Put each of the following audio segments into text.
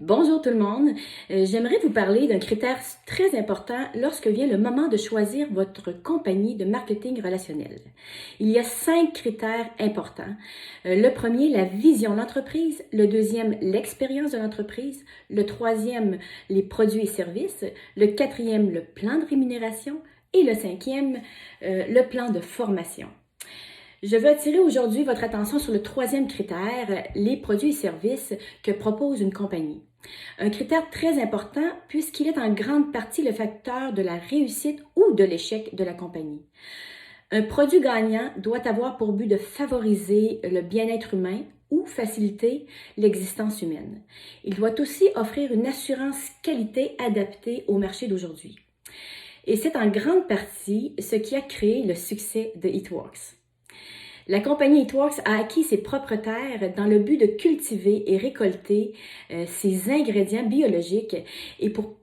Bonjour tout le monde. J'aimerais vous parler d'un critère très important lorsque vient le moment de choisir votre compagnie de marketing relationnel. Il y a 5 critères importants. Le premier, la vision de l'entreprise. Le deuxième, l'expérience de l'entreprise. Le troisième, les produits et services. Le quatrième, le plan de rémunération. Et le cinquième, le plan de formation. Je veux attirer aujourd'hui votre attention sur le troisième critère, les produits et services que propose une compagnie. Un critère très important puisqu'il est en grande partie le facteur de la réussite ou de l'échec de la compagnie. Un produit gagnant doit avoir pour but de favoriser le bien-être humain ou faciliter l'existence humaine. Il doit aussi offrir une assurance qualité adaptée au marché d'aujourd'hui. Et c'est en grande partie ce qui a créé le succès de Eatworks. La compagnie Eatworks a acquis ses propres terres dans le but de cultiver et récolter ses ingrédients biologiques et pour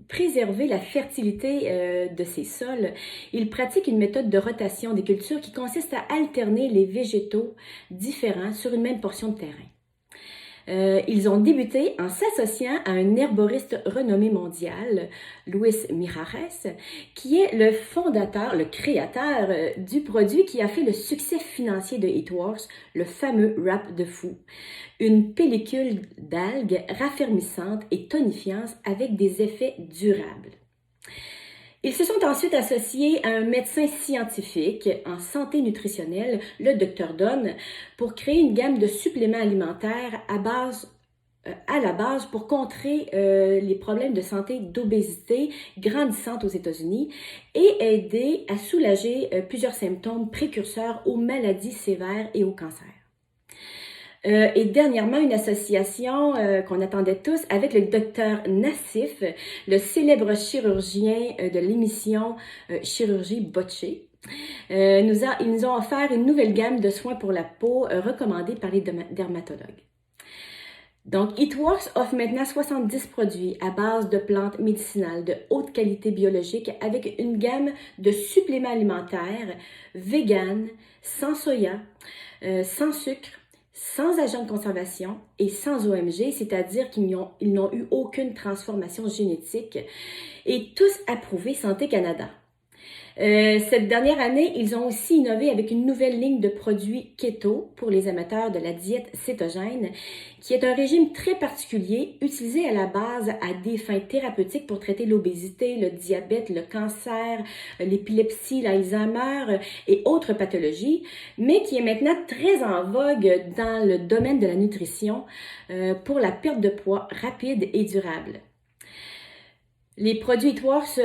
préserver la fertilité de ses sols, il pratique une méthode de rotation des cultures qui consiste à alterner les végétaux différents sur une même portion de terrain. Ils ont débuté en s'associant à un herboriste renommé mondial, Luis Mijares, qui est le fondateur, le créateur du produit qui a fait le succès financier de Eatworks, le fameux wrap de fou. Une pellicule d'algues raffermissante et tonifiante avec des effets durables. Ils se sont ensuite associés à un médecin scientifique en santé nutritionnelle, le Dr Don, pour créer une gamme de suppléments alimentaires à la base pour contrer les problèmes de santé d'obésité grandissante aux États-Unis et aider à soulager plusieurs symptômes précurseurs aux maladies sévères et au cancer. Et dernièrement, une association qu'on attendait tous avec le docteur Nassif, le célèbre chirurgien de l'émission Chirurgie botchée. Ils nous ont offert une nouvelle gamme de soins pour la peau recommandée par les dermatologues. Donc, Eatworks offre maintenant 70 produits à base de plantes médicinales de haute qualité biologique avec une gamme de suppléments alimentaires vegan, sans soya, sans sucre, sans agent de conservation et sans OMG, c'est-à-dire qu'ils n'ont eu aucune transformation génétique et tous approuvés Santé Canada. Cette dernière année, ils ont aussi innové avec une nouvelle ligne de produits keto pour les amateurs de la diète cétogène, qui est un régime très particulier utilisé à la base à des fins thérapeutiques pour traiter l'obésité, le diabète, le cancer, l'épilepsie, l'Alzheimer et autres pathologies, mais qui est maintenant très en vogue dans le domaine de la nutrition pour la perte de poids rapide et durable. Les produits Eatworks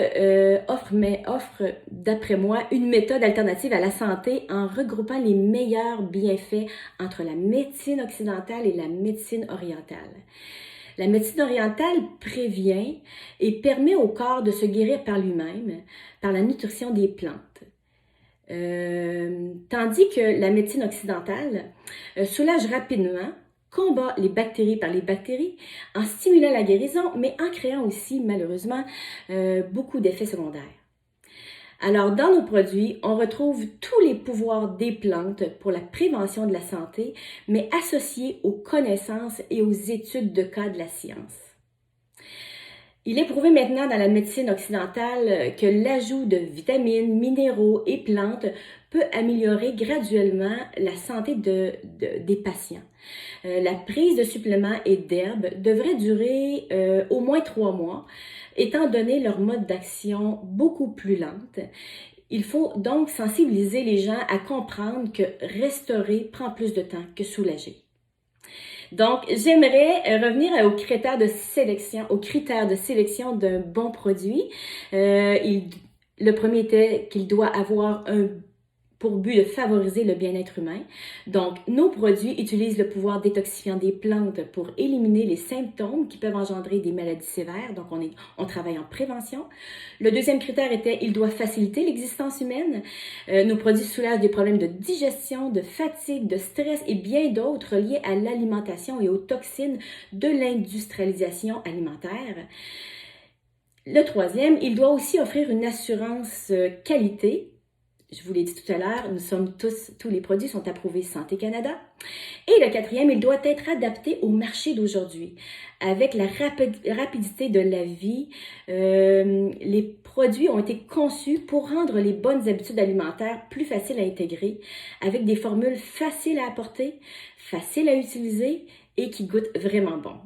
offrent, d'après moi, une méthode alternative à la santé en regroupant les meilleurs bienfaits entre la médecine occidentale et la médecine orientale. La médecine orientale prévient et permet au corps de se guérir par lui-même, par la nutrition des plantes. Tandis que la médecine occidentale soulage rapidement, combat les bactéries par les bactéries en stimulant la guérison, mais en créant aussi, malheureusement, beaucoup d'effets secondaires. Alors, dans nos produits, on retrouve tous les pouvoirs des plantes pour la prévention de la santé, mais associés aux connaissances et aux études de cas de la science. Il est prouvé maintenant dans la médecine occidentale que l'ajout de vitamines, minéraux et plantes peut améliorer graduellement la santé des patients. La prise de suppléments et d'herbes devrait durer au moins 3 mois, étant donné leur mode d'action beaucoup plus lente. Il faut donc sensibiliser les gens à comprendre que restaurer prend plus de temps que soulager. Donc, j'aimerais revenir aux critères de sélection d'un bon produit. Le premier était qu'il doit avoir pour but de favoriser le bien-être humain. Donc, nos produits utilisent le pouvoir détoxifiant des plantes pour éliminer les symptômes qui peuvent engendrer des maladies sévères. Donc, on travaille en prévention. Le deuxième critère était il doit faciliter l'existence humaine. Nos produits soulagent des problèmes de digestion, de fatigue, de stress et bien d'autres liés à l'alimentation et aux toxines de l'industrialisation alimentaire. Le troisième, il doit aussi offrir une assurance qualité Je vous l'ai dit tout à l'heure, tous les produits sont approuvés Santé Canada. Et le quatrième, il doit être adapté au marché d'aujourd'hui. Avec la rapidité de la vie, les produits ont été conçus pour rendre les bonnes habitudes alimentaires plus faciles à intégrer, avec des formules faciles à apporter, faciles à utiliser et qui goûtent vraiment bon.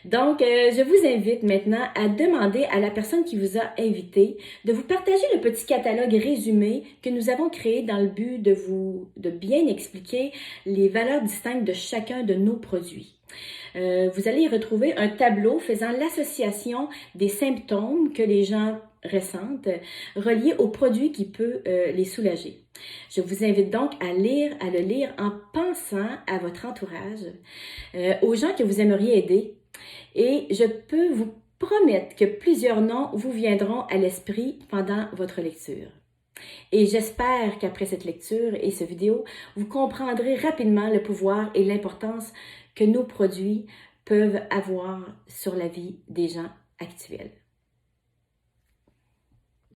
Donc, je vous invite maintenant à demander à la personne qui vous a invité de vous partager le petit catalogue résumé que nous avons créé dans le but de bien expliquer les valeurs distinctes de chacun de nos produits. Vous allez y retrouver un tableau faisant l'association des symptômes que les gens ressentent reliés aux produits qui peut les soulager. Je vous invite donc à le lire en pensant à votre entourage, aux gens que vous aimeriez aider. Et je peux vous promettre que plusieurs noms vous viendront à l'esprit pendant votre lecture. Et j'espère qu'après cette lecture et cette vidéo, vous comprendrez rapidement le pouvoir et l'importance que nos produits peuvent avoir sur la vie des gens actuels.